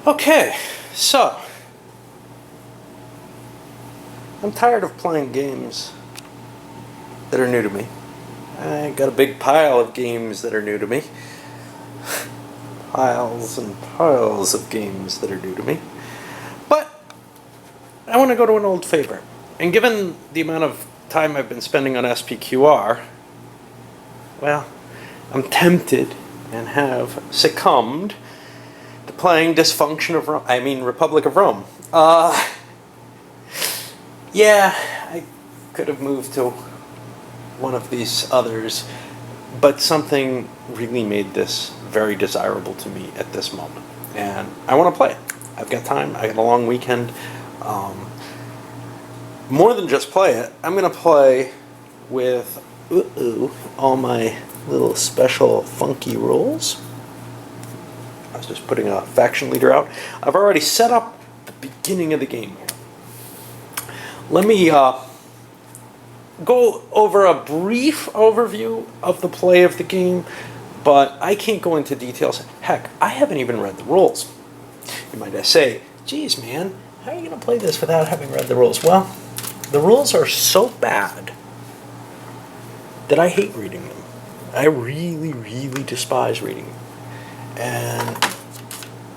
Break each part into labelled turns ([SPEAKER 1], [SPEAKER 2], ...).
[SPEAKER 1] Okay, so I'm tired of playing games that are new to me. I got a big pile of games that are new to me. Piles and piles of games that are new to me. But I want to go to an old favorite. And given the amount of time I've been spending on SPQR, well, I'm tempted and have succumbed to playing Republic of Rome. Yeah, I could have moved to one of these others, but something really made this very desirable to me at this moment. And I want to play it. I've got time, I got a long weekend. More than just play it, I'm going to play with all my little special funky rules. I was just putting a faction leader out. I've already set up the beginning of the game here. Let me go over a brief overview of the play of the game, but I can't go into details. Heck, I haven't even read the rules. You might say, geez, man, how are you going to play this without having read the rules? Well, the rules are so bad that I hate reading them. I really, really despise reading them. And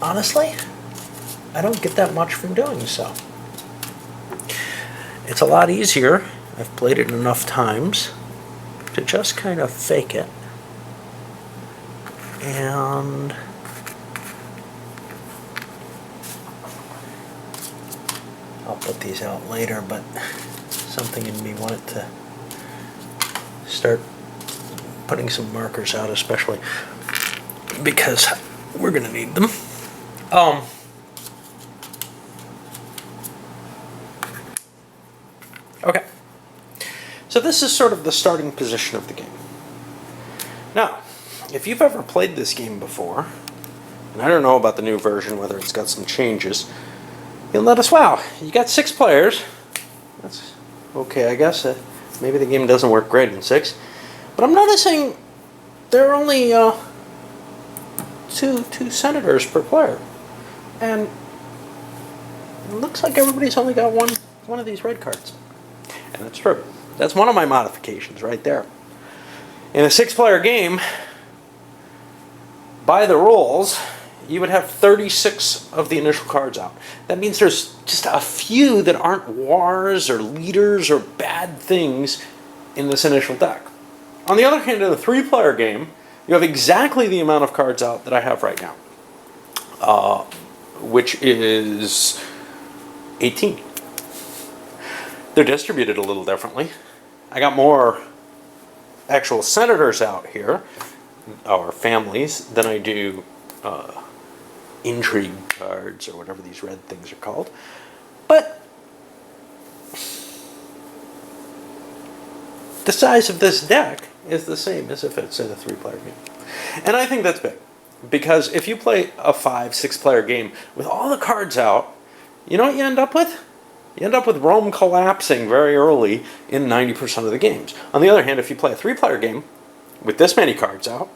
[SPEAKER 1] honestly, I don't get that much from doing so. It's a lot easier, I've played it enough times, to just kind of fake it. And I'll put these out later, but something in me wanted to start putting some markers out, especially because we're going to need them. Okay. So this is sort of the starting position of the game. Now, if you've ever played this game before, and I don't know about the new version, whether it's got some changes, you'll notice, wow, you got 6 players. That's okay, I guess. Maybe the game doesn't work great in 6. But I'm noticing there are only two senators per player. And it looks like everybody's only got one of these red cards. And that's true. That's one of my modifications right there. In a 6-player game, by the rules, you would have 36 of the initial cards out. That means there's just a few that aren't wars or leaders or bad things in this initial deck. On the other hand, in a 3-player game, you have exactly the amount of cards out that I have right now, which is 18. They're distributed a little differently. I got more actual senators out here, or families, than I do intrigue cards, or whatever these red things are called. But the size of this deck is the same as if it's in a 3-player game. And I think that's big, because if you play a 5-6-player game with all the cards out, you know what you end up with? You end up with Rome collapsing very early in 90% of the games. On the other hand, if you play a 3-player game with this many cards out,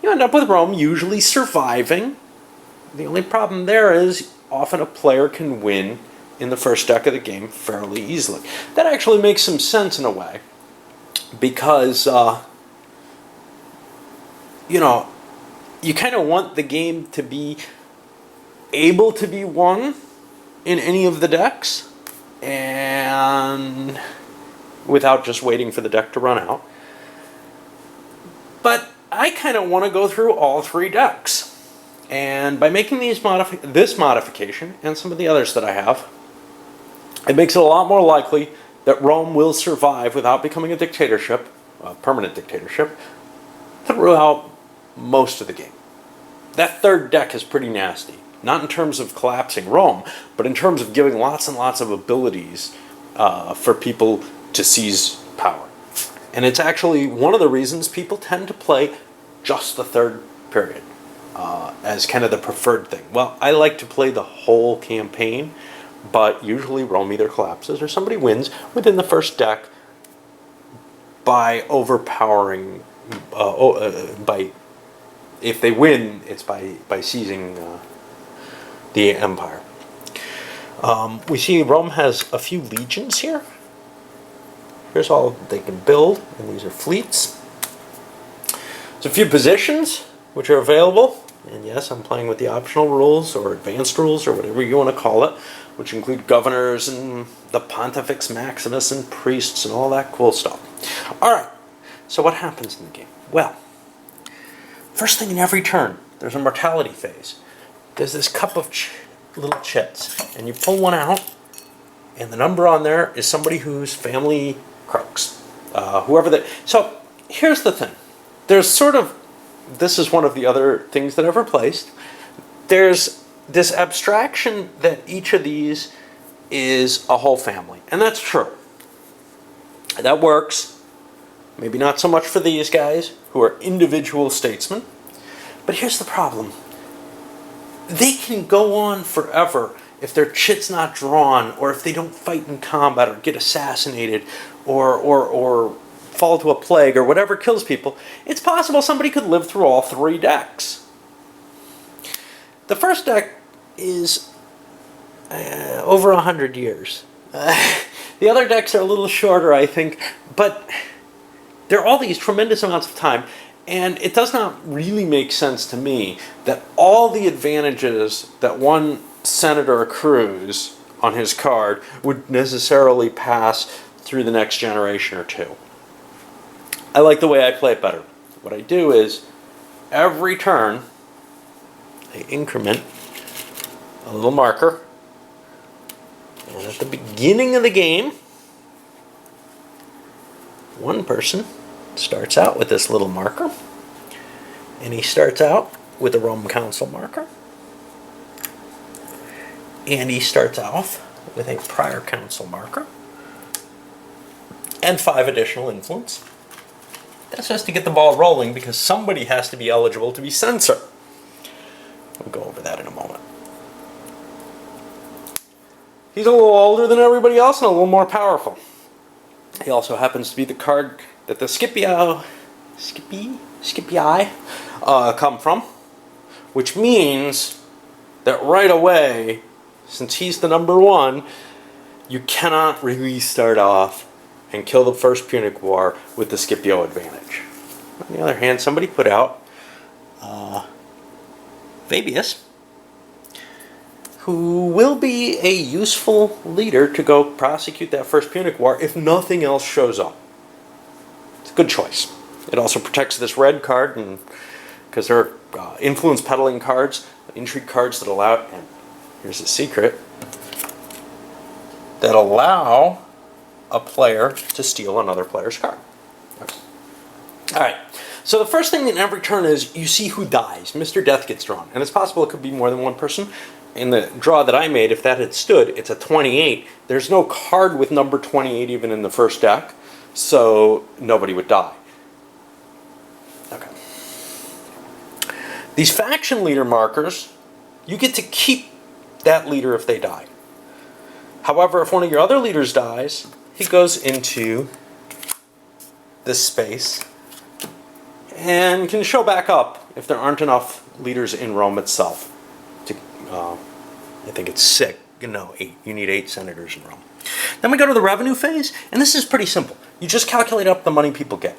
[SPEAKER 1] you end up with Rome usually surviving. The only problem there is often a player can win in the first deck of the game fairly easily. That actually makes some sense in a way, because you know, you kind of want the game to be able to be won in any of the decks, and without just waiting for the deck to run out. But I kind of want to go through all 3 decks. And by making this modification, and some of the others that I have, it makes it a lot more likely that Rome will survive without becoming a dictatorship, a permanent dictatorship, throughout most of the game. That 3rd deck is pretty nasty. Not in terms of collapsing Rome, but in terms of giving lots and lots of abilities for people to seize power. And it's actually one of the reasons people tend to play just the 3rd period as kind of the preferred thing. Well, I like to play the whole campaign, but usually Rome either collapses or somebody wins within the first deck by overpowering, if they win, it's by seizing the empire. We see Rome has a few legions here. Here's all they can build, and these are fleets. There's a few positions which are available, and yes, I'm playing with the optional rules or advanced rules or whatever you want to call it, which include governors and the Pontifex Maximus and priests and all that cool stuff. Alright, so what happens in the game? Well, first thing in every turn, there's a mortality phase. There's this cup of little chits, and you pull one out, and the number on there is somebody whose family croaks. So, here's the thing. There's sort of, this is one of the other things that I've replaced. There's this abstraction that each of these is a whole family, and that's true. That works. Maybe not so much for these guys, who are individual statesmen. But here's the problem. They can go on forever if their chit's not drawn, or if they don't fight in combat, or get assassinated, or fall to a plague, or whatever kills people. It's possible somebody could live through all three decks. The first deck is over 100 years. The other decks are a little shorter, I think, but there are all these tremendous amounts of time, and it does not really make sense to me that all the advantages that one senator accrues on his card would necessarily pass through the next generation or two. I like the way I play it better. What I do is, every turn, I increment a little marker, and at the beginning of the game, one person starts out with this little marker, and he starts out with a Roman Council marker, and he starts off with a prior council marker, and 5 additional influence. That's just to get the ball rolling, because somebody has to be eligible to be censor. We'll go over that in a moment. He's a little older than everybody else and a little more powerful. He also happens to be the card that the Scipii come from, which means that right away, since he's the number 1, you cannot really start off and kill the first Punic War with the Scipio advantage. On the other hand, somebody put out Fabius, who will be a useful leader to go prosecute that first Punic War if nothing else shows up. It's a good choice. It also protects this red card, and because there are influence peddling cards, intrigue cards that allow, and here's a secret, that allow a player to steal another player's card. Okay. Alright, so the first thing in every turn is you see who dies. Mr. Death gets drawn, and it's possible it could be more than one person. In the draw that I made, if that had stood, it's a 28. There's no card with number 28 even in the first deck, so nobody would die. Okay. These faction leader markers, you get to keep that leader if they die. However, if one of your other leaders dies, he goes into this space and can show back up if there aren't enough leaders in Rome itself. I think it's 8. You need 8 senators in Rome. Then we go to the revenue phase, and this is pretty simple. You just calculate up the money people get.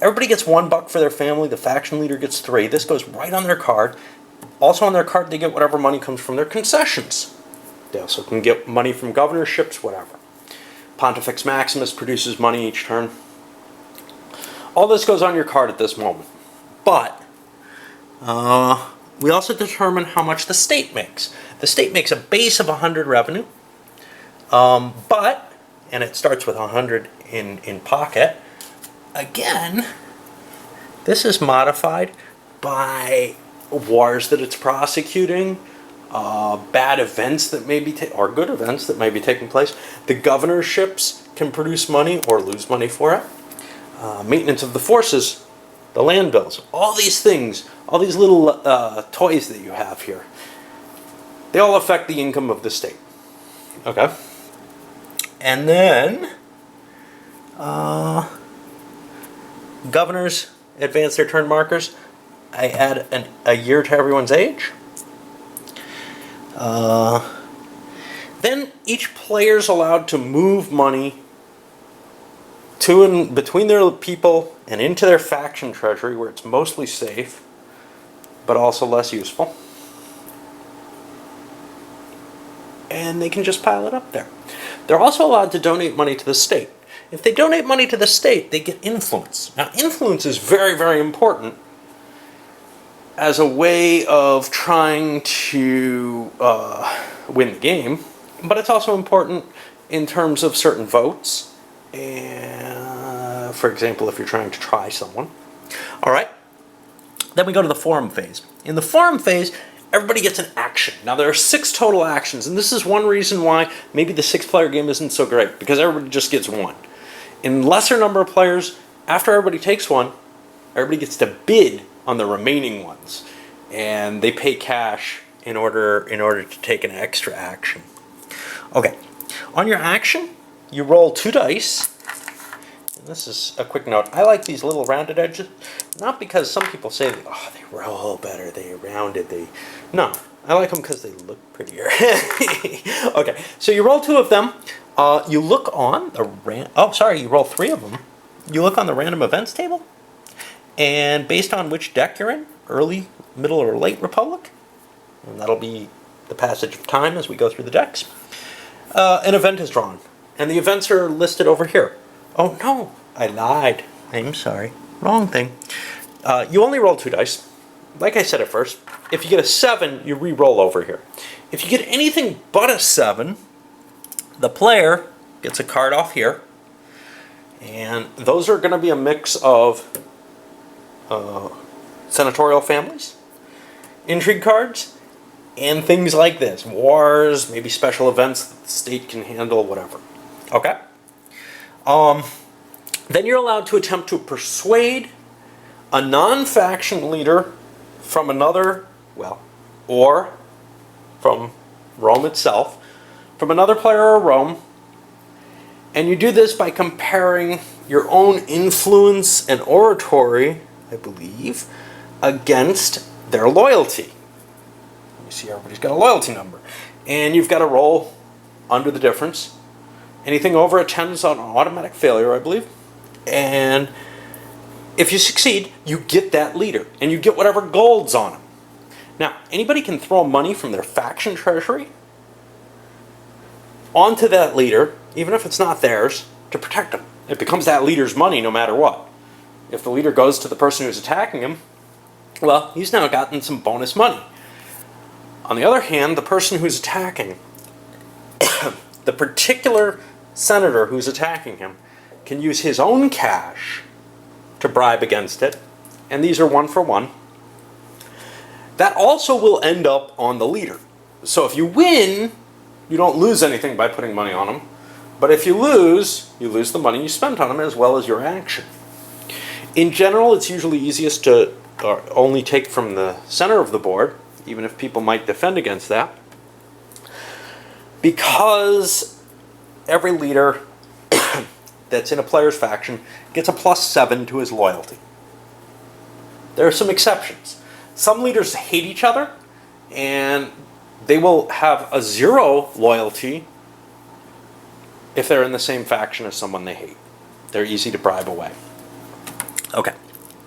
[SPEAKER 1] Everybody gets $1 for their family. The faction leader gets 3. This goes right on their card. Also on their card, they get whatever money comes from their concessions. They also can get money from governorships, whatever. Pontifex Maximus produces money each turn. All this goes on your card at this moment. But we also determine how much the state makes. The state makes a base of 100 revenue, and it starts with 100 in pocket. Again, this is modified by wars that it's prosecuting, bad events that may be, or good events that may be taking place. The governorships can produce money or lose money for it. Maintenance of the forces, the land bills, all these things, all these little toys that you have here, they all affect the income of the state. Okay? And then, governors advance their turn markers. I add a year to everyone's age. Then each player is allowed to move money to and between their people and into their faction treasury, where it's mostly safe, but also less useful. And they can just pile it up there. They're also allowed to donate money to the state. If they donate money to the state, they get influence. Now, influence is very, very important as a way of trying to win the game, but it's also important in terms of certain votes. And, for example, if you're trying to try someone. All right. Then we go to the forum phase. In the forum phase, everybody gets an action. Now, there are 6 total actions, and this is one reason why maybe the 6-player game isn't so great, because everybody just gets one. In lesser number of players, after everybody takes one, everybody gets to bid on the remaining ones, and they pay cash in order to take an extra action. Okay, on your action, you roll 2 dice. And this is a quick note. I like these little rounded edges, not because some people say, oh, they roll better, they rounded, No, I like them because they look prettier. Okay, so you roll 2 of them. You look on the you roll 3 of them. You look on the random events table, and based on which deck you're in, early, middle, or late Republic, and that'll be the passage of time as we go through the decks, an event is drawn, and the events are listed over here. Oh no, I lied. I'm sorry. Wrong thing. You only roll 2 dice. Like I said at first, if you get a 7, you re-roll over here. If you get anything but a 7, the player gets a card off here, and those are going to be a mix of senatorial families, intrigue cards, and things like this. Wars, maybe special events that the state can handle, whatever. Okay? Then you're allowed to attempt to persuade a non-faction leader from another, or from Rome itself, from another player of Rome, and you do this by comparing your own influence and oratory, I believe, against their loyalty. You see everybody's got a loyalty number, and you've got to roll under the difference. Anything over a 10 is an automatic failure, I believe. And if you succeed, you get that leader, and you get whatever gold's on him. Now, anybody can throw money from their faction treasury onto that leader, even if it's not theirs, to protect them. It becomes that leader's money no matter what. If the leader goes to the person who's attacking him, well, he's now gotten some bonus money. On the other hand, the person who's attacking, the particular senator who's attacking him, can use his own cash to bribe against it, and these are 1 for 1. That also will end up on the leader. So if you win, you don't lose anything by putting money on him, but if you lose the money you spent on him as well as your action. In general, it's usually easiest to only take from the center of the board, even if people might defend against that, because every leader that's in a player's faction gets a +7 to his loyalty. There are some exceptions. Some leaders hate each other, and they will have a 0 loyalty if they're in the same faction as someone they hate. They're easy to bribe away. Okay,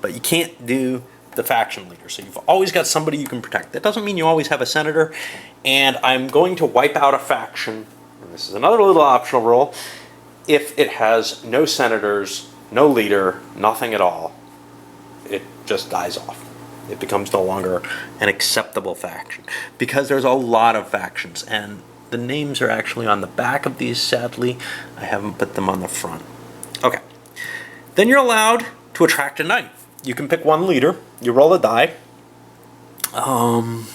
[SPEAKER 1] but you can't do the faction leader, so you've always got somebody you can protect. That doesn't mean you always have a senator, and I'm going to wipe out a faction, and this is another little optional rule, if it has no senators, no leader, nothing at all. It just dies off. It becomes no longer an acceptable faction, because there's a lot of factions, and the names are actually on the back of these, sadly. I haven't put them on the front. Okay. Then you're allowed to attract a knight. You can pick one leader. You roll a die. I'm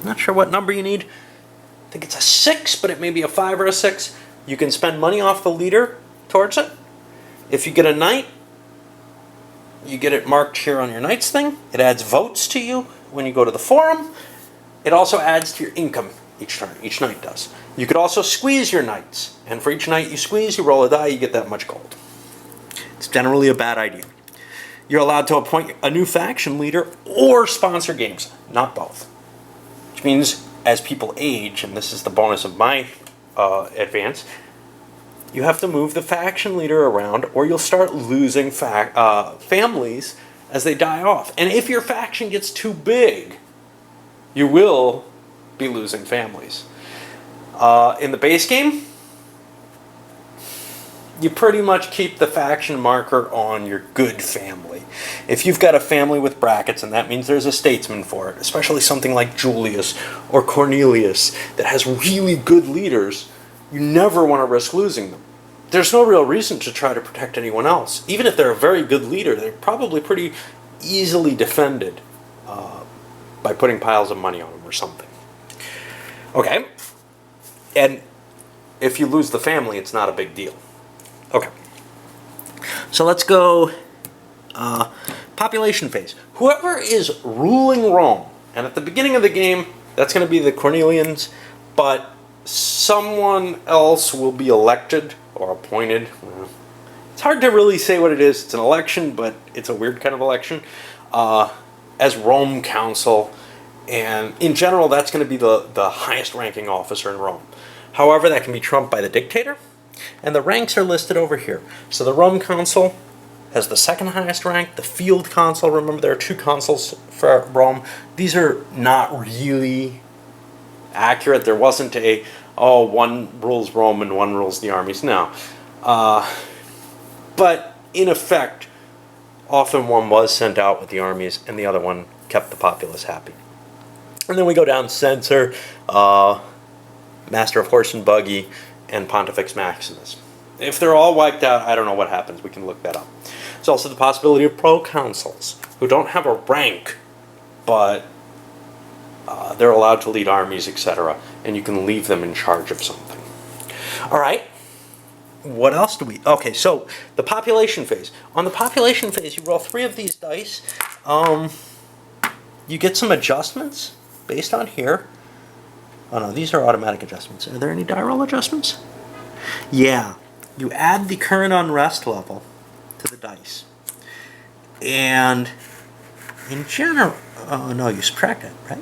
[SPEAKER 1] not sure what number you need. I think it's a 6, but it may be a 5 or a 6. You can spend money off the leader towards it. If you get a knight, you get it marked here on your knight's thing. It adds votes to you when you go to the forum. It also adds to your income each turn. Each knight does. You could also squeeze your knights, and for each knight you squeeze, you roll a die, you get that much gold. It's generally a bad idea. You're allowed to appoint a new faction leader or sponsor games, not both. which means as people age, and this is the bonus of my advance, you have to move the faction leader around, or you'll start losing families as they die off. And if your faction gets too big, you will be losing families. In the base game, you pretty much keep the faction marker on your good family. If you've got a family with brackets, and that means there's a statesman for it, especially something like Julius or Cornelius that has really good leaders, you never want to risk losing them. There's no real reason to try to protect anyone else. Even if they're a very good leader, they're probably pretty easily defended by putting piles of money on them or something. Okay, and if you lose the family, it's not a big deal. Okay, so let's go population phase. Whoever is ruling Rome, and at the beginning of the game, that's going to be the Cornelians, but someone else will be elected or appointed. It's hard to really say what it is. It's an election, but it's a weird kind of election, as Rome Council, and in general, that's going to be the highest ranking officer in Rome. However, that can be trumped by the dictator, and the ranks are listed over here. So the Rome Council has the second highest rank. The Field Consul, remember there are 2 consuls for Rome. These are not really accurate. There wasn't a, oh, one rules Rome and one rules the armies. No. But in effect, often one was sent out with the armies and the other one kept the populace happy. And then we go down Censor, Master of Horse and Buggy, and Pontifex Maximus. If they're all wiped out, I don't know what happens. We can look that up. There's also the possibility of proconsuls, who don't have a rank, but they're allowed to lead armies, etc., and you can leave them in charge of something. All right. What else do we... Okay, so the population phase. On the population phase, you roll 3 of these dice. You get some adjustments based on here. Oh no, these are automatic adjustments. Are there any die roll adjustments? Yeah. You add the current unrest level to the dice. And in general... Oh no, you subtract it, right?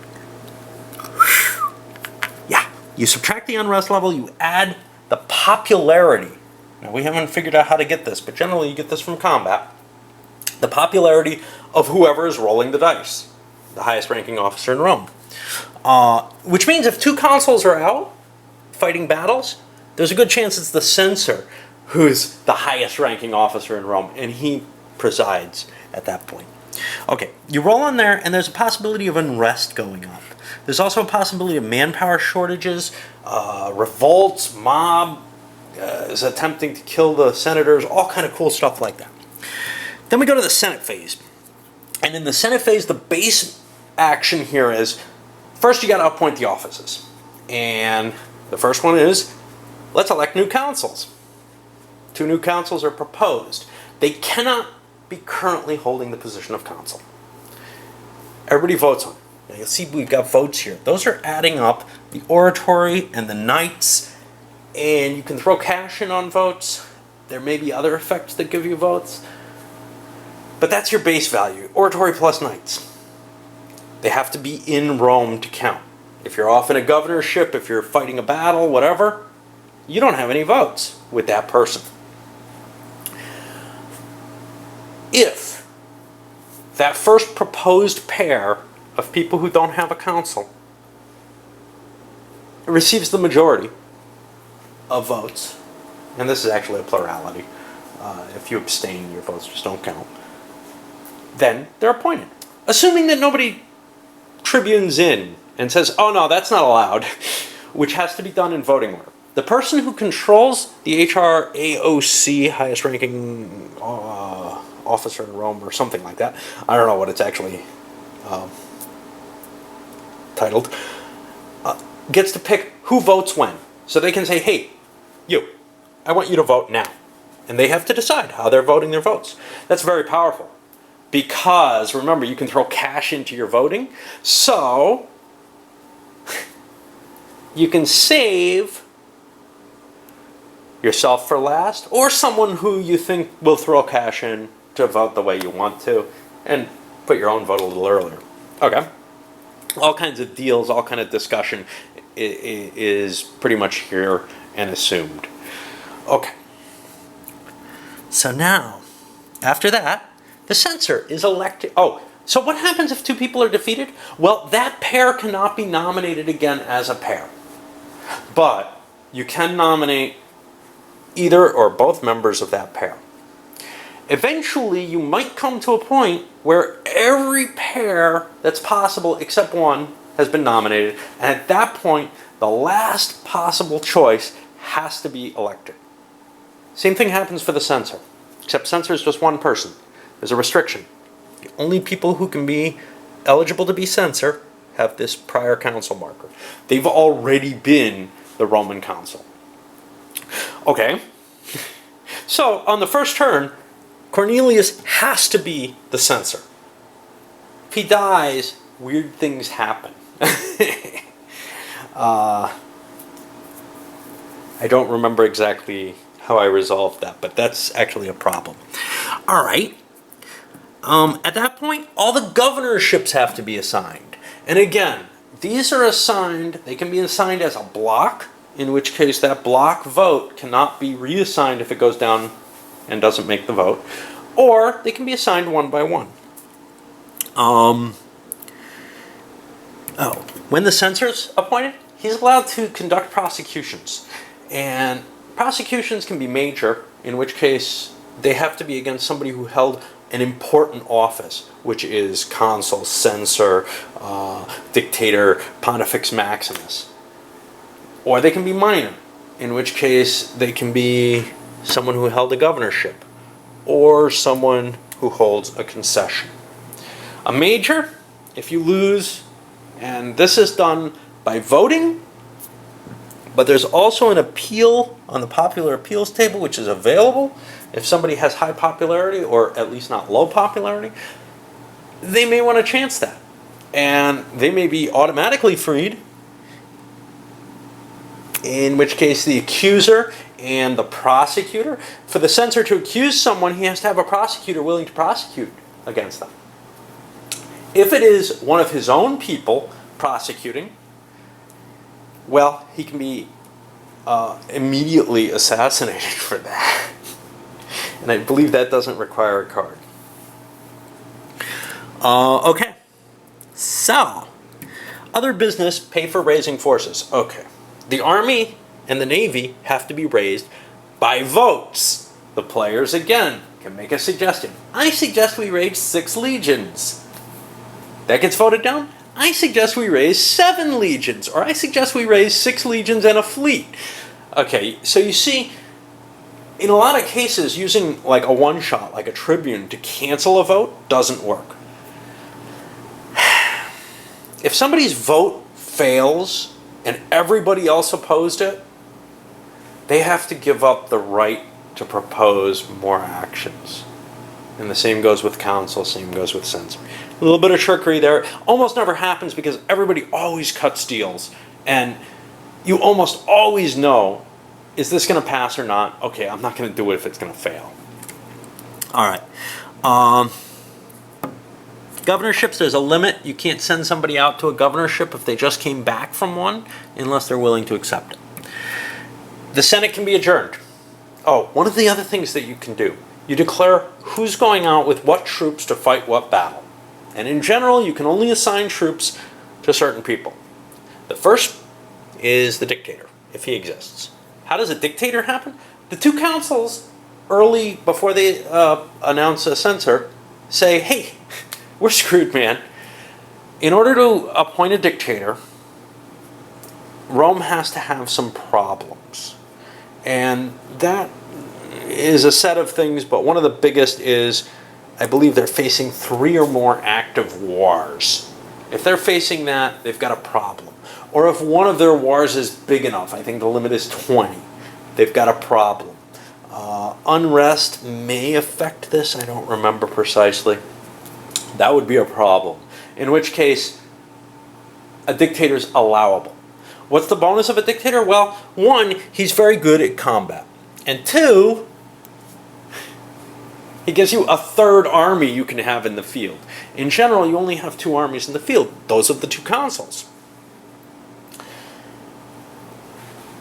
[SPEAKER 1] Yeah. You subtract the unrest level, you add the popularity. Now, we haven't figured out how to get this, but generally you get this from combat. The popularity of whoever is rolling the dice. The highest ranking officer in Rome. Which means if 2 consuls are out fighting battles, there's a good chance it's the censor who's the highest ranking officer in Rome, and he presides at that point. Okay, you roll on there, and there's a possibility of unrest going up. There's also a possibility of manpower shortages, revolts, mob is attempting to kill the senators, all kind of cool stuff like that. Then we go to the Senate phase. And in the Senate phase, the base action here is, first you got to appoint the offices. And the first one is, let's elect new consuls. 2 new consuls are proposed. They cannot be currently holding the position of consul. Everybody votes on it. Now you'll see we've got votes here. Those are adding up the oratory and the knights, and you can throw cash in on votes. There may be other effects that give you votes, but that's your base value, oratory plus knights. They have to be in Rome to count. If you're off in a governorship, if you're fighting a battle, whatever, you don't have any votes with that person. If that first proposed pair of people who don't have a consul receives the majority of votes, and this is actually a plurality, if you abstain, your votes just don't count, then they're appointed. Assuming that nobody tribunes in and says, oh no, that's not allowed, which has to be done in voting order. The person who controls the HRAOC, highest ranking officer in Rome, or something like that, I don't know what it's actually titled, gets to pick who votes when. So they can say, hey, you, I want you to vote now. And they have to decide how they're voting their votes. That's very powerful. Because, remember, you can throw cash into your voting. So, you can save yourself for last, or someone who you think will throw cash in to vote the way you want to, and put your own vote a little earlier. Okay. all kinds of deals, all kind of discussion is pretty much here and assumed. Okay. So now, after that, the censor is elected. Oh, so what happens if two people are defeated? Well, that pair cannot be nominated again as a pair. But you can nominate either or both members of that pair. Eventually, you might come to a point where every pair that's possible except one has been nominated. And at that point, the last possible choice has to be elected. Same thing happens for the censor, except censor is just one person. There's a restriction. The only people who can be eligible to be censor have this prior council marker. They've already been the Roman consul. Okay, so on the first turn, Cornelius has to be the censor. If he dies, weird things happen. I don't remember exactly how I resolved that, but that's actually a problem. All right. At that point, all the governorships have to be assigned. And again, these are assigned, they can be assigned as a block, in which case that block vote cannot be reassigned if it goes down and doesn't make the vote. Or they can be assigned one by one. When the censor's appointed, he's allowed to conduct prosecutions. And prosecutions can be major, in which case they have to be against somebody who held an important office, which is consul, censor, dictator, pontifex maximus. Or they can be minor, in which case they can be someone who held a governorship, or someone who holds a concession. A major, if you lose, and this is done by voting, but there's also an appeal on the popular appeals table, which is available. If somebody has high popularity, or at least not low popularity, they may want to chance that. And they may be automatically freed, in which case the accuser and the prosecutor, for the censor to accuse someone, he has to have a prosecutor willing to prosecute against them. If it is one of his own people prosecuting, well, he can be immediately assassinated for that. And I believe that doesn't require a card. Okay. So, other business, pay for raising forces. Okay. The Army and the Navy have to be raised by votes. The players, again, can make a suggestion. I suggest we raise 6 legions. That gets voted down. I suggest we raise 7 legions. Or I suggest we raise 6 legions and a fleet. Okay, so you see, in a lot of cases, using like a one-shot, like a tribune, to cancel a vote doesn't work. If somebody's vote fails and everybody else opposed it, they have to give up the right to propose more actions. And the same goes with council, same goes with censor. A little bit of trickery there. Almost never happens because everybody always cuts deals. And you almost always know, is this going to pass or not? Okay, I'm not going to do it if it's going to fail. All right. Governorships, there's a limit. You can't send somebody out to a governorship if they just came back from one unless they're willing to accept it. The Senate can be adjourned. Oh, one of the other things that you can do, you declare who's going out with what troops to fight what battle. And in general, you can only assign troops to certain people. The first is the dictator, if he exists. How does a dictator happen? The 2 councils, early before they announce a censor, say, hey, we're screwed, man. In order to appoint a dictator, Rome has to have some problems. And that is a set of things, but one of the biggest is, I believe they're facing 3 or more active wars. If they're facing that, they've got a problem. Or if one of their wars is big enough, I think the limit is 20, they've got a problem. Unrest may affect this, I don't remember precisely. That would be a problem. In which case, a dictator's allowable. What's the bonus of a dictator? Well, 1, he's very good at combat. And 2, He gives you a third army you can have in the field. In general, you only have 2 armies in the field. Those are the 2 consuls.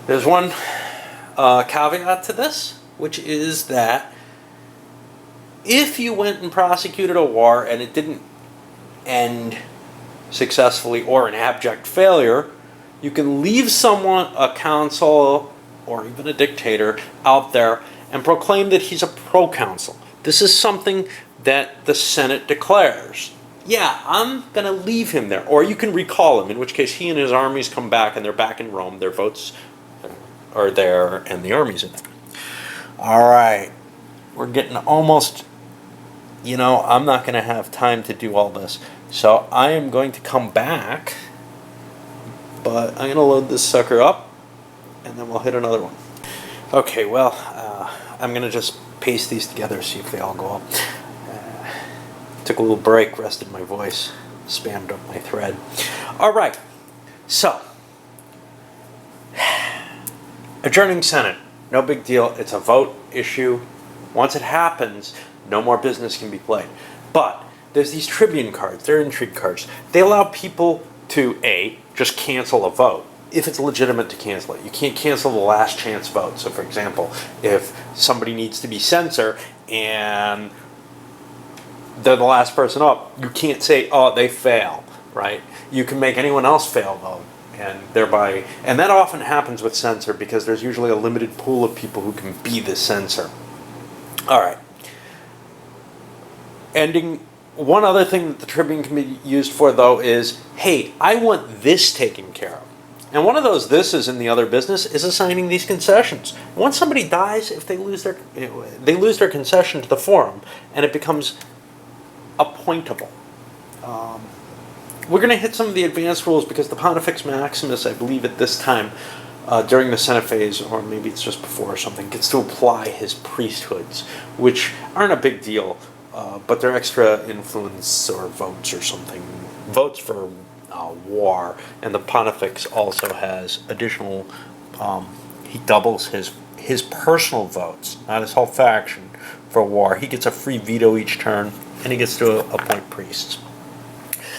[SPEAKER 1] There's one caveat to this, which is that if you went and prosecuted a war and it didn't end successfully or an abject failure, you can leave someone, a consul or even a dictator, out there and proclaim that he's a proconsul. This is something that the Senate declares. Yeah, I'm going to leave him there. Or you can recall him, in which case he and his armies come back and they're back in Rome. Their votes are there and the armies are there. All right. We're getting almost, I'm not going to have time to do all this. So I am going to come back, but I'm going to load this sucker up and then we'll hit another one. Okay, well, I'm going to just paste these together, see if they all go up. Took a little break, rested my voice, spammed up my thread. All right, so adjourning Senate, no big deal. It's a vote issue. Once it happens, no more business can be played. But there's these tribune cards. They're intrigue cards. They allow people to just cancel a vote if it's legitimate to cancel it. You can't cancel the last chance vote. So, for example, if somebody needs to be censor and they're the last person up, you can't say, oh, they fail, right? You can make anyone else fail, though, and thereby, and that often happens with censor because there's usually a limited pool of people who can be the censor. All right. One other thing that the Tribune can be used for, though, is, hey, I want this taken care of. And one of those thises in the other business is assigning these concessions. Once somebody dies, if they lose their concession to the forum, and it becomes appointable. We're going to hit some of the advanced rules because the Pontifex Maximus, I believe at this time, during the Senate phase, or maybe it's just before or something, gets to apply his priesthoods, which aren't a big deal, but they're extra influence or votes or something. Votes for war, and the Pontifex also has additional, he doubles his personal votes, not his whole faction, for war. He gets a free veto each turn, and he gets to appoint priests.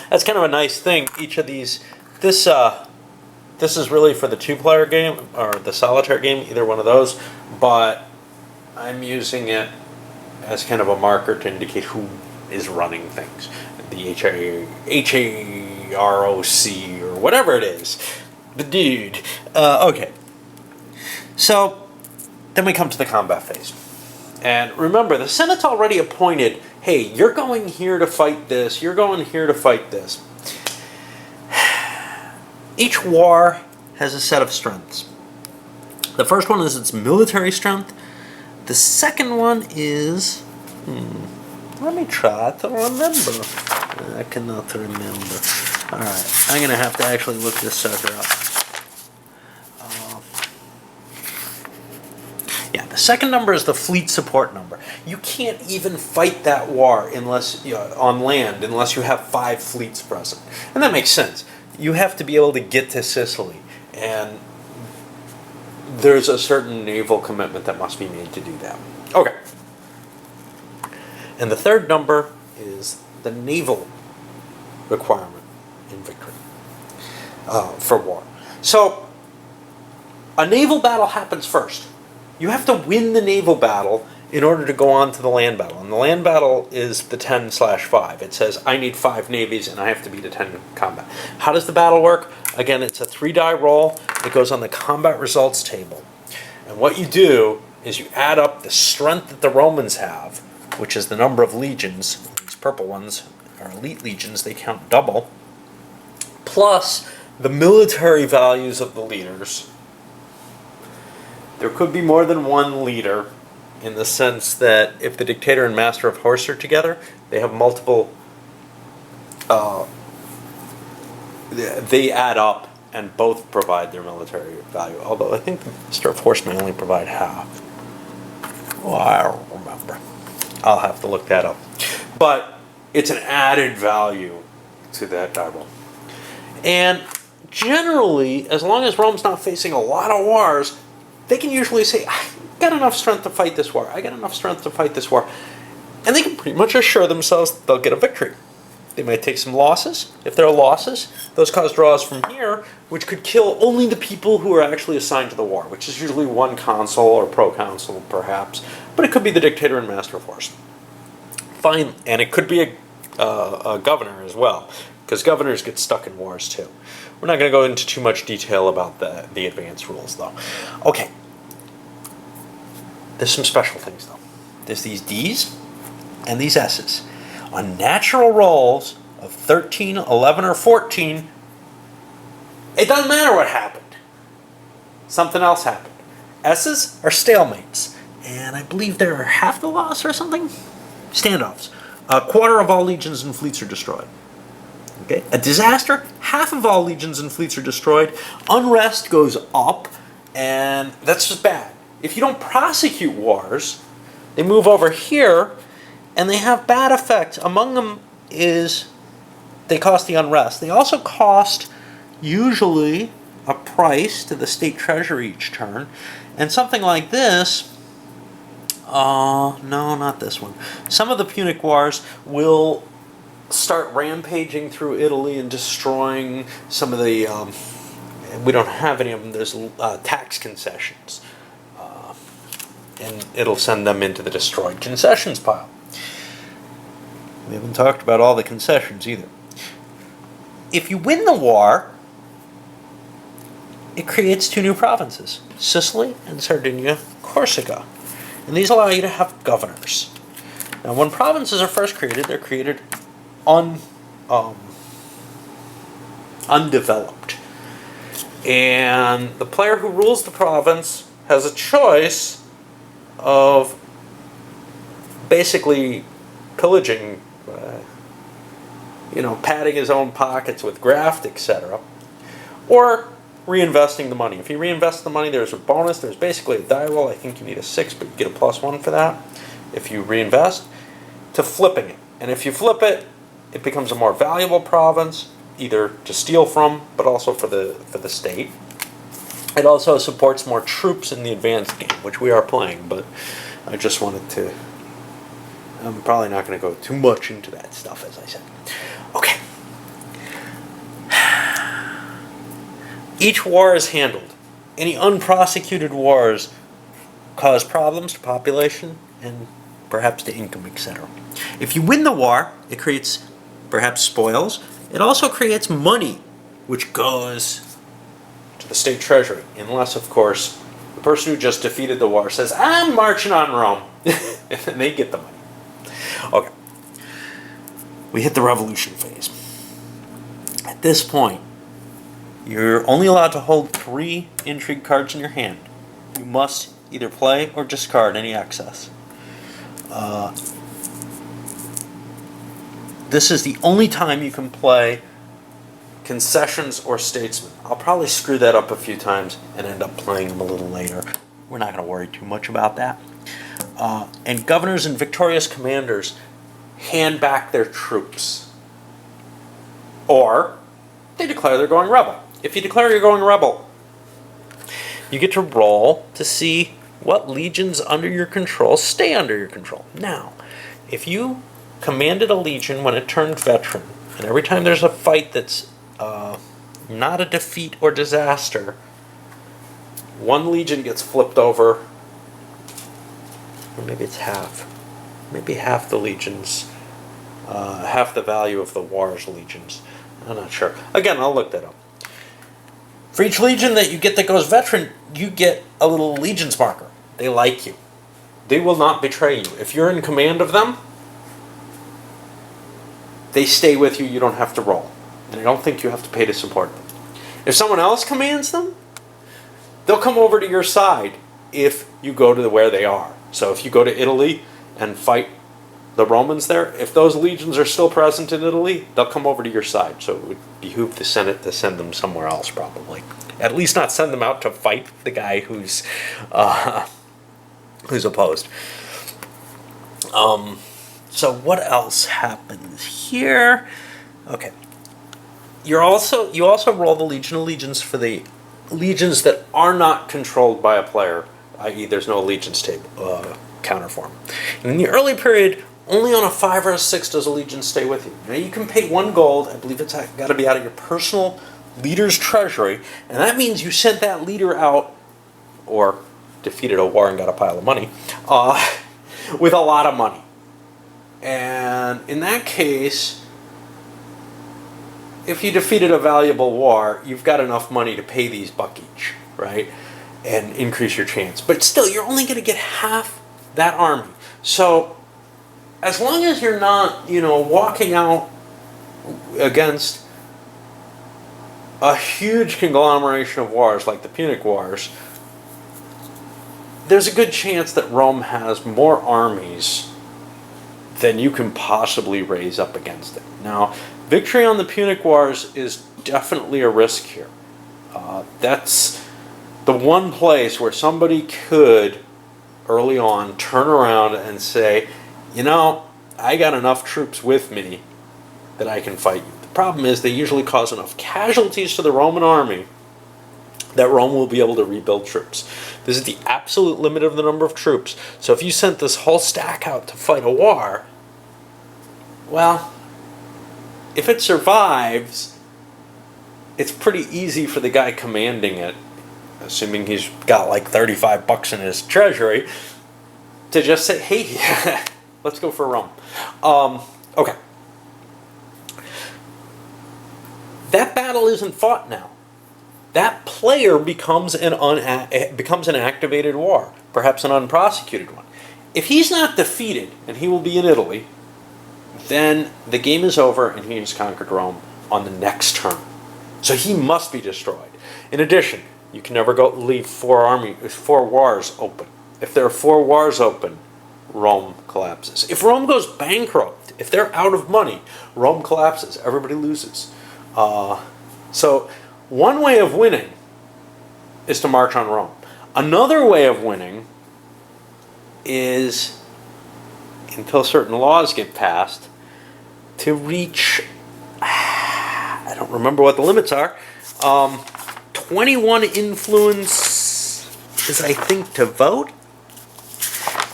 [SPEAKER 1] That's kind of a nice thing. Each of these, this is really for the 2-player game, or the solitaire game, either one of those, but I'm using it as kind of a marker to indicate who is running things. The HAROC, or whatever it is. The dude. Okay. So, then we come to the combat phase. And remember, the Senate's already appointed, hey, you're going here to fight this, you're going here to fight this. Each war has a set of strengths. The first one is its military strength. The second one is... let me try to remember. I cannot remember. Alright, I'm going to have to actually look this sucker up. Yeah, the second number is the fleet support number. You can't even fight that war unless on land unless you have 5 fleets present. And that makes sense. You have to be able to get to Sicily, and there's a certain naval commitment that must be made to do that. Okay. And the third number is the naval requirement in victory for war. So, a naval battle happens first. You have to win the naval battle in order to go on to the land battle. And the land battle is the 10/5. It says, I need 5 navies and I have to beat a 10 combat. How does the battle work? Again, it's a 3-die roll. It goes on the combat results table. And what you do is you add up the strength that the Romans have, which is the number of legions. These purple ones are elite legions. They count double. Plus the military values of the leaders. There could be more than one leader, in the sense that if the dictator and master of horse are together, they have multiple, they add up and both provide their military value. Although I think the master of horse may only provide half. Oh, I don't remember. I'll have to look that up. But it's an added value to that die roll. And generally, as long as Rome's not facing a lot of wars, they can usually say, I got enough strength to fight this war. I got enough strength to fight this war. and they can pretty much assure themselves that they'll get a victory. They might take some losses. If there are losses, those cause draws from here, which could kill only the people who are actually assigned to the war, which is usually one consul or proconsul, perhaps, but it could be the dictator and master force. Fine, and it could be a governor as well, because governors get stuck in wars too. We're not going to go into too much detail about the advanced rules, though. Okay. There's some special things, though. There's these D's and these S's. On natural rolls of 13, 11, or 14, it doesn't matter what happened. Something else happened. S's are stalemates, and I believe they're half the loss or something? Standoffs. A quarter of all legions and fleets are destroyed. Okay. A disaster, half of all legions and fleets are destroyed. Unrest goes up, and that's just bad. If you don't prosecute wars, they move over here, and they have bad effects. Among them is they cost the unrest. They also cost usually a price to the state treasury each turn. And something like this, no, not this one. Some of the Punic Wars will start rampaging through Italy and destroying some of the, we don't have any of them, there's tax concessions. And it'll send them into the destroyed concessions pile. We haven't talked about all the concessions either. If you win the war, it creates two new provinces, Sicily and Sardinia, Corsica. And these allow you to have governors. Now, when provinces are first created, they're created undeveloped. And the player who rules the province has a choice of basically pillaging, padding his own pockets with graft, etc., or reinvesting the money. If you reinvest the money, there's a bonus. There's basically a die roll. I think you need a 6, but you get a +1 for that if you reinvest, to flipping it. And if you flip it, it becomes a more valuable province, either to steal from, but also for the state. It also supports more troops in the advanced game, which we are playing, but I just wanted to... I'm probably not going to go too much into that stuff, as I said. Okay. Each war is handled. Any unprosecuted wars cause problems to population and perhaps to income, etc. If you win the war, it creates perhaps spoils. It also creates money, which goes to the state treasury, unless, of course, the person who just defeated the war says, I'm marching on Rome, and then they get the money. Okay. We hit the revolution phase. At this point, you're only allowed to hold 3 intrigue cards in your hand. You must either play or discard any excess. This is the only time you can play concessions or statesmen. I'll probably screw that up a few times and end up playing them a little later. We're not going to worry too much about that. And governors and victorious commanders hand back their troops. Or they declare they're going rebel. If you declare you're going rebel, you get to roll to see what legions under your control stay under your control. Now, if you commanded a legion when it turned veteran, and every time there's a fight that's not a defeat or disaster, one legion gets flipped over, or maybe it's half. Maybe half the legions, half the value of the war's legions. I'm not sure. Again, I'll look that up. For each legion that you get that goes veteran, you get a little legions marker. They like you. They will not betray you. If you're in command of them, they stay with you. You don't have to roll. And I don't think you have to pay to support them. If someone else commands them, they'll come over to your side if you go to where they are. So if you go to Italy and fight the Romans there, if those legions are still present in Italy, they'll come over to your side. So it would behoove the Senate to send them somewhere else, probably. At least not send them out to fight the guy who's opposed. So what else happens here? Okay. You also roll the Legion of Legions for the legions that are not controlled by a player, i.e. there's no allegiance table counter form. And in the early period, only on a 5 or a 6 does allegiance stay with you. Now you can pay 1 gold, I believe it's got to be out of your personal leader's treasury, and that means you sent that leader out, or defeated a war and got a pile of money, with a lot of money. And in that case, if you defeated a valuable war, you've got enough money to pay these buck each, right? And increase your chance. But still, you're only going to get half that army. So, as long as you're not, walking out against a huge conglomeration of wars like the Punic Wars, there's a good chance that Rome has more armies than you can possibly raise up against it. Now, victory on the Punic Wars is definitely a risk here. That's the one place where somebody could, early on, turn around and say, I got enough troops with me that I can fight you. The problem is they usually cause enough casualties to the Roman army that Rome will be able to rebuild troops. This is the absolute limit of the number of troops. So if you sent this whole stack out to fight a war, well, if it survives, it's pretty easy for the guy commanding it, assuming he's got like 35 bucks in his treasury, to just say, hey, let's go for Rome. Okay. That battle isn't fought now. That player becomes an activated war, perhaps an unprosecuted one. If he's not defeated, and he will be in Italy, then the game is over and he has conquered Rome on the next turn. So he must be destroyed. In addition, you can never leave 4 wars open. If there are 4 wars open, Rome collapses. If Rome goes bankrupt, if they're out of money, Rome collapses. Everybody loses. So one way of winning is to march on Rome. Another way of winning is, until certain laws get passed, to reach, I don't remember what the limits are, 21 influence is, I think, to vote.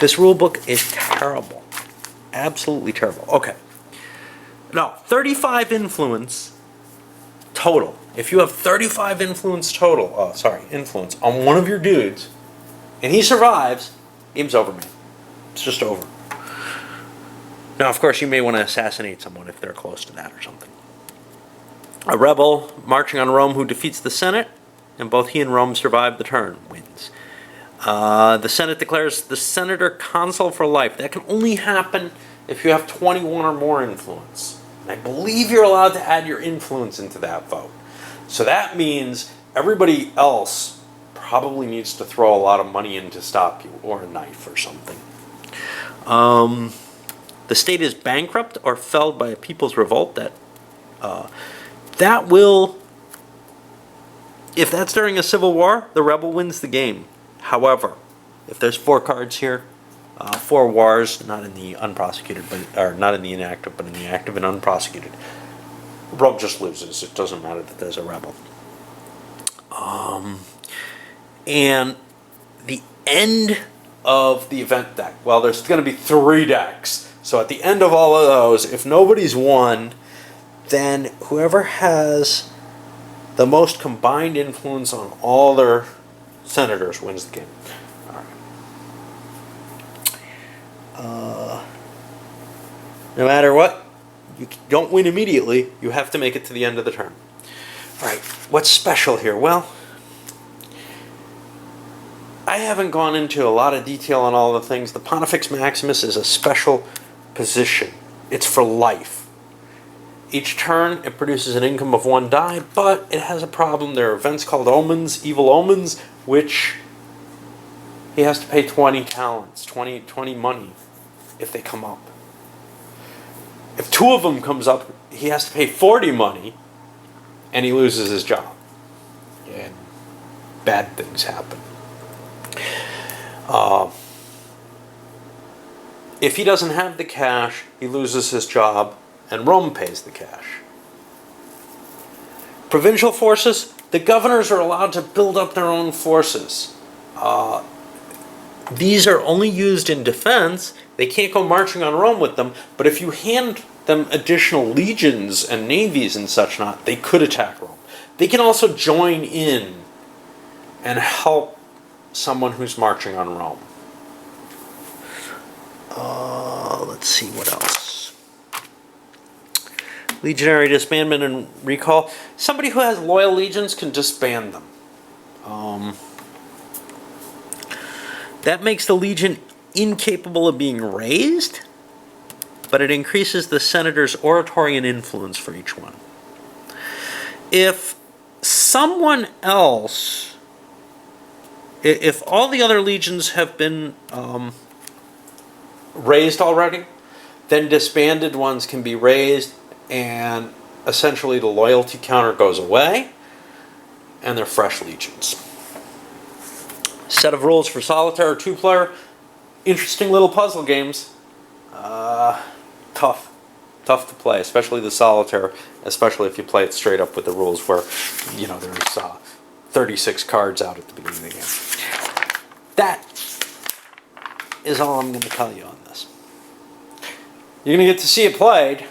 [SPEAKER 1] This rule book is terrible. Absolutely terrible. Okay. Now, 35 influence total. If you have 35 influence influence on one of your dudes, and he survives, game's over, man. It's just over. Now, of course, you may want to assassinate someone if they're close to that or something. A rebel marching on Rome who defeats the Senate, and both he and Rome survive the turn, wins. The Senate declares the senator consul for life. That can only happen if you have 21 or more influence. And I believe you're allowed to add your influence into that vote. So that means everybody else probably needs to throw a lot of money in to stop you, or a knife or something. The state is bankrupt or felled by a people's revolt. That will, if that's during a civil war, the rebel wins the game. However, if there's 4 cards here, 4 wars, not in the unprosecuted, or not in the inactive, but in the active and unprosecuted, Rome just loses. It doesn't matter that there's a rebel. And the end of the event deck, well, there's going to be 3 decks. So at the end of all of those, if nobody's won, then whoever has the most combined influence on all their senators wins the game. All right. No matter what, you don't win immediately. You have to make it to the end of the turn. All right. What's special here? Well, I haven't gone into a lot of detail on all the things. The Pontifex Maximus is a special position. It's for life. Each turn, it produces an income of 1 die, but it has a problem. There are events called omens, evil omens, which he has to pay 20 talents, 20 money, if they come up. If 2 of them comes up, he has to pay 40 money, and he loses his job. And bad things happen. If he doesn't have the cash, he loses his job, and Rome pays the cash. Provincial forces, the governors are allowed to build up their own forces. These are only used in defense. They can't go marching on Rome with them, but if you hand them additional legions and navies and such not, they could attack Rome. They can also join in and help someone who's marching on Rome. Let's see what else. Legionary disbandment and recall. Somebody who has loyal legions can disband them. That makes the legion incapable of being raised, but it increases the senator's oratory and influence for each one. If someone else, if all the other legions have been raised already, then disbanded ones can be raised, and essentially the loyalty counter goes away, and they're fresh legions. Set of rules for solitaire or 2-player. Interesting little puzzle games. Tough to play, especially the solitaire, especially if you play it straight up with the rules where, you know, there's 36 cards out at the beginning of the game. That is all I'm going to tell you on this. You're going to get to see it played,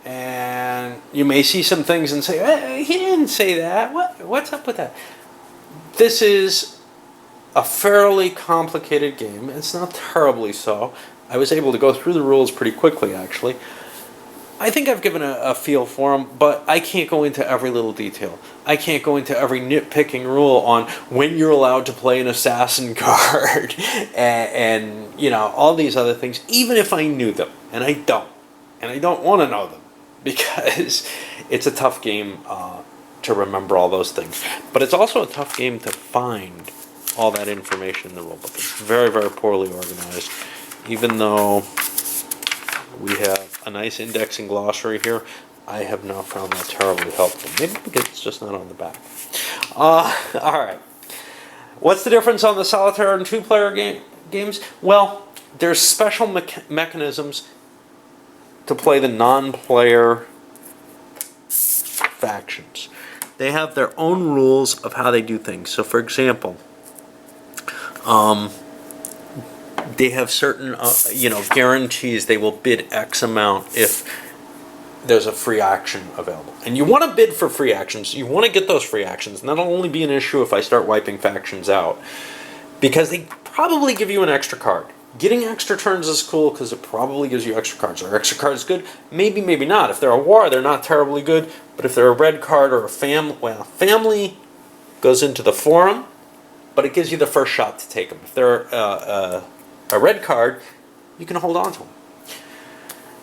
[SPEAKER 1] and you may see some things and say, hey, he didn't say that. What's up with that? This is a fairly complicated game. It's not terribly so. I was able to go through the rules pretty quickly, actually. I think I've given a feel for them, but I can't go into every little detail. I can't go into every nitpicking rule on when you're allowed to play an assassin card and you know, all these other things, even if I knew them, and I don't. And I don't want to know them, because it's a tough game to remember all those things. But it's also a tough game to find all that information in the rulebook. It's very, very poorly organized. Even though we have a nice indexing glossary here, I have not found that terribly helpful. Maybe because it's just not on the back. Alright. What's the difference on the solitaire and 2-player games? Well, there's special mechanisms to play the non-player factions. They have their own rules of how they do things. So, for example, they have certain, guarantees. They will bid X amount if there's a free action available. And you want to bid for free actions. You want to get those free actions. And that'll only be an issue if I start wiping factions out, because they probably give you an extra card. Getting extra turns is cool because it probably gives you extra cards. Are extra cards good? Maybe, maybe not. If they're a war, they're not terribly good. But if they're a red card or a family, well, family goes into the forum, but it gives you the first shot to take them. If they're a red card, you can hold on to them.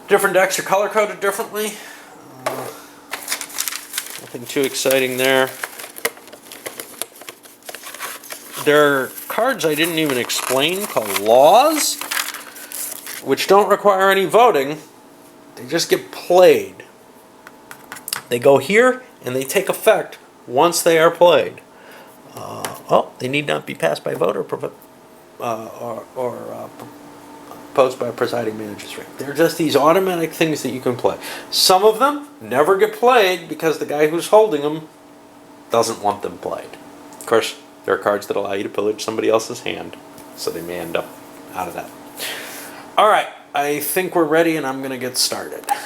[SPEAKER 1] Different decks are color-coded differently. Nothing too exciting there. There are cards I didn't even explain called laws, which don't require any voting. They just get played. They go here, and they take effect once they are played. They need not be passed by vote or proposed by a presiding magistrate. They're just these automatic things that you can play. Some of them never get played because the guy who's holding them doesn't want them played. Of course, there are cards that allow you to pillage somebody else's hand, so they may end up out of that. All right, I think we're ready, and I'm going to get started.